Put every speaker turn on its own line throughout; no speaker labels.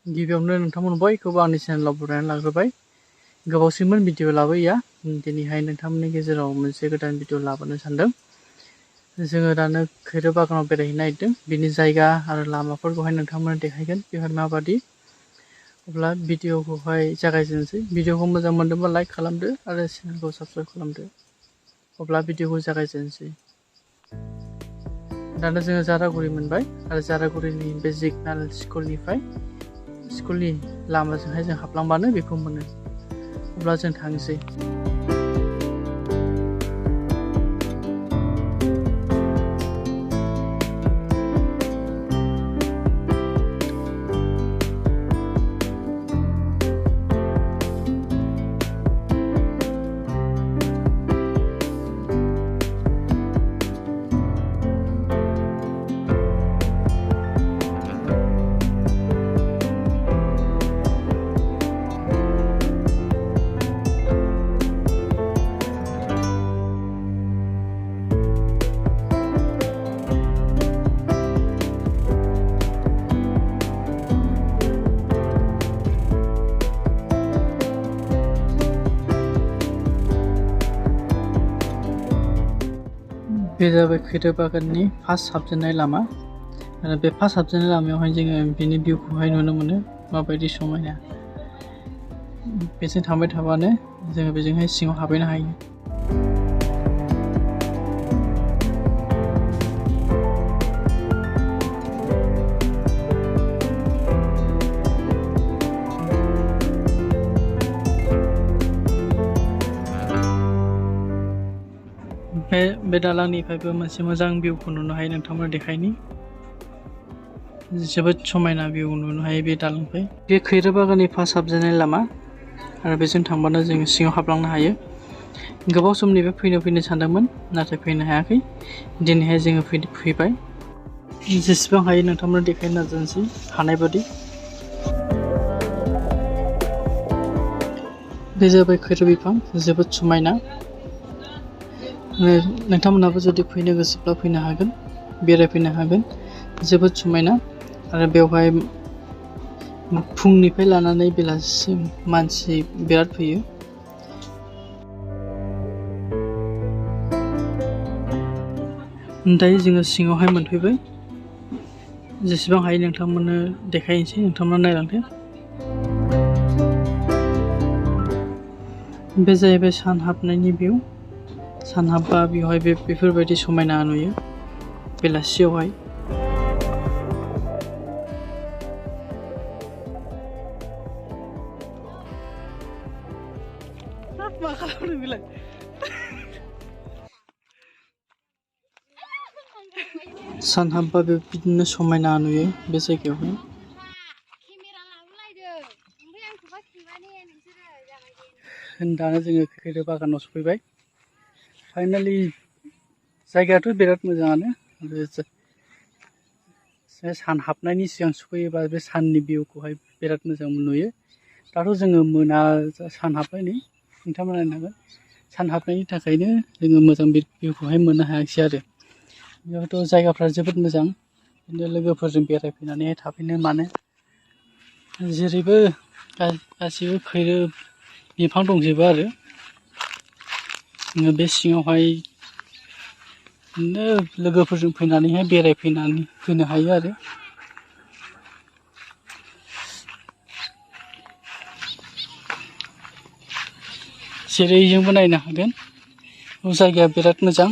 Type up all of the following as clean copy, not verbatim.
गिबियावनो नोंथांमोन बयखौबो आंनि चेनेलाव बरायनानै लाग्रोबाय। गोबावसिममोन भिडिअ लाबोयैया, दिनैहाय नोंथांमोननि गेजेराव मोनसे गोदान भिडिअ लाबोनो सानदों। जोङो दानो खैरो बागानाव बेरायहैनो नागिरदों। बिनि जायगा आरो लामाफोरखौहाय नोंथांमोननो देखायगोन बेवहाय माबादि। अब्ला भिडिअखौहाय जागायजेननोसै। भिडिअखौ मोजां मोनदोंबा लाइक खालामदो आरो चेनेलखौ साबस्क्राइब खालामदो। अब्ला भिडिअखौ जागायजेननोसै। दानो जोङो जारागुरि मोनबाय आरो जारागुरिनि बे जिगनाल स्कुलनि लामाजोंहाय जों हाबलांबानो बेखौ मोनो। अब्ला जों थांसै। बे जाबाय खैरो बागाननि फार्स्ट हाबजेननाय लामा आरो बे फार्स्ट हाबजेननाय लामायावहाय जोङो बिनि भिउखौहाय नुनो मोनो माबायदि समायना। बेजों थांबाय थाबानो जोङो बेजोंहाय सिङाव हाबहैनो हायो। बे दालांनिफ्रायबो मोनसे मोजां भिउखौ नुनो हायो। नोंथांमोना देखायनि जोबोद समायना भिउ नुनो हायो बे दालांनिफ्राय। बे खैरो बागाननि फार्स्ट हाबजेननाय लामा आरो बेजों थांबानो जों सिङाव हाबलांनो हायो। गोबाव समनिफ्राय फैनो सानदोंमोन, नाथाय फैनो हायाखै। दिनैहाय जोङो फैबाय। जेसेबां हायो नोंथांमोना देखायनो नाजानोसै हानाय बादि। बे जाबाय खैरो बिफां, जोबोद समायना। नोंथांमोनहाबो जुदि फैनो गोसोब्ला फैनो हागोन, बेरायफैनो हागोन। जोबोद समायना आरो बेवहाय फुंनिफ्राय लानानै बेलासिसिम मानसि बिराद फैयो। दायो जोङो सिङावहाय मोनफैबाय। जेसेबां हायो नोंथांमोननो देखायनोसै, नोंथांमोना नायलांदो। बे जाहैबाय सान हाबनायनि भिउ। सान हाबबा बेवहाय बेफोरबायदि समायना नुयो बेलासियावहाय। मा खालामदों बेलाय? सान हाबबा बिदिनो समायना नुयो बे जायगायावहाय। दानो जोङो खैरो बागानाव सफैबाय। फाइनालि जायगायाथ' बिराद मोजाङानो। सान हाबनायनि सिगां सफैयोबा बे साननि भिउखौहाय बिराद मोजां नुयो। दाथ' जोङो मोना सान हाबबाय नै, नोंथांमोना नायनो हागोन। सान हाबनायनि थाखायनो जोङो मोजां भिउखौहाय मोननो हायाखिसै आरो। बेयावथ' जायगाफ्रा जोबोद मोजां। बिदिनो लोगोफोरजों बेरायफैनानै थाफैनो मानो जेरैबो गासिबो खैरो बिफां दंजोबो आरो। बे सिङावहाय बिदिनो लोगोफोरजों फैनानैहाय बेरायफैनानै फैनो हायो आरो। जेरैजोंबो नायनो हागोन। जायगाया बिराद मोजां।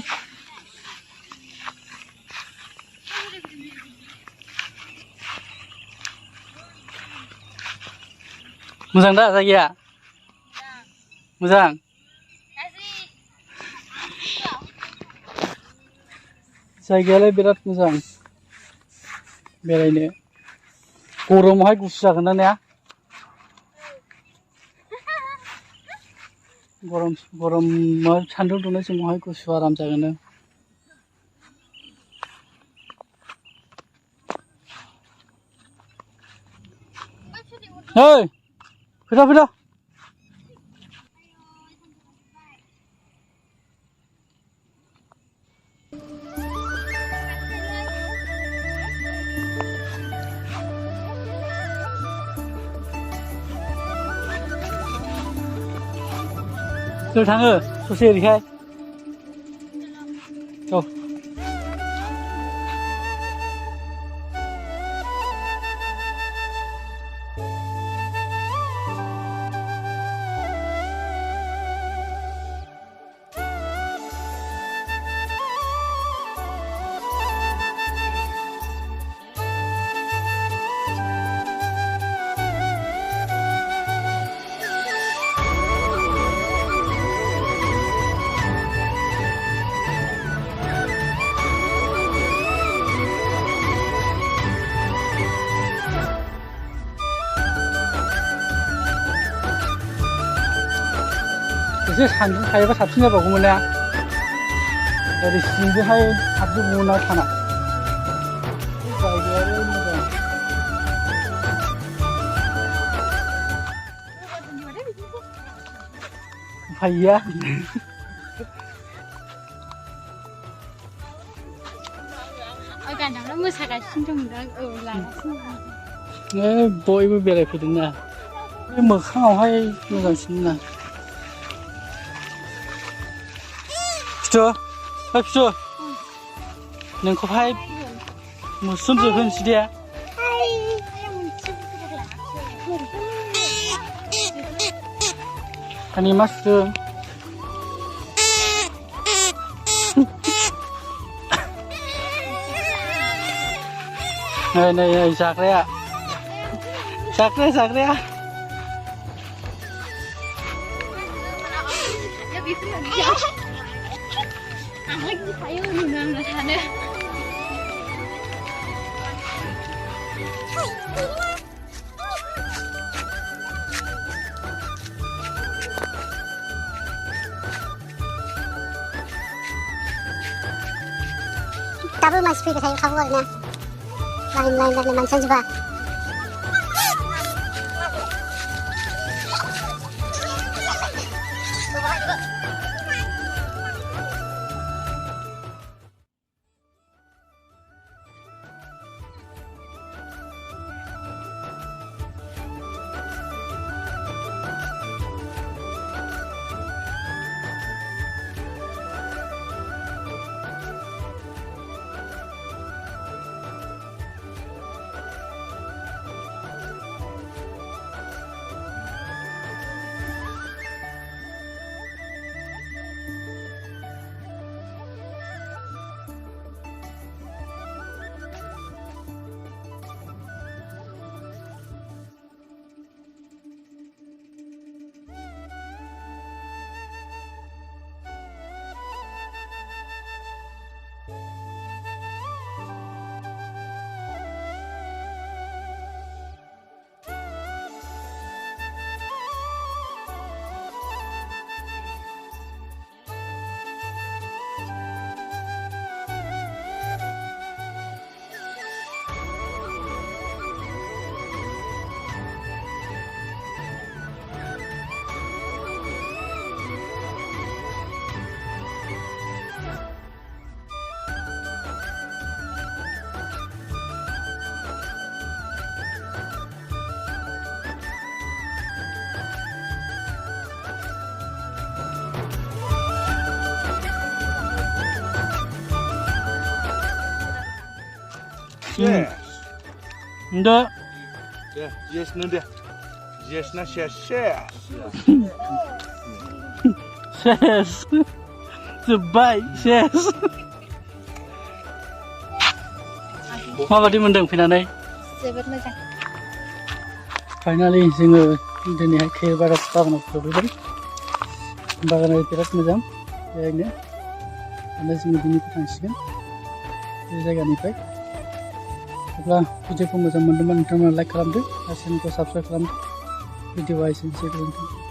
मोजां दा जायगाया? मोजां। जायगायालाय बिराद मोजां बेरायनो। गरमावहाय गुसु जागोन ना? गरमाव सान्दुं दुंनाय समावहाय गुसु आराम जागोन। ओइ फैदा। जों थाङो ससे ओरैहाय औ एसे सानदुं थायोबा साबसिन जाबावगौमोन ना ओरै सिंजोंहाय हाबजोबगौमोन ना साना जायगायाबो मोजां उफाय गैया
गानावनो मोसागासिनो दंदां औ लागासिनो
बयबो बेरायफैदोंना बे मोखाङावहाय मोजांसिन ना फिथु फिथु नोंखौहाय मोस्रोम जोहोनोसै दे आंनि मा सुदों नै नै जाग्राया
आं lagi tayo nunang na sana.
Tapi mas free saya kawal na. Lain-lain na naman sa juga.
Yes.
Enggak.
Ya, yes nanti. Yes na yes.
Yes. Sebaik yes. माबादि मोनदों फैनानै
जोबोद मोजां
फाइनालि जोङो दिनैहाय खैराबारि बागानाव सफैबाय बागाना बिराद मोजां बेहायनो दा जोङो दिनैबो थांसिगोन बे जायगानिफ्राय अब्ला भिडिअखौ मोजां मोनदोंबा नोंथांमोना लाइक खालामदो आरो चेनेलखौ साबस्क्राइब खालामदो भिडिअआ एसेनोसै गोजोन्थों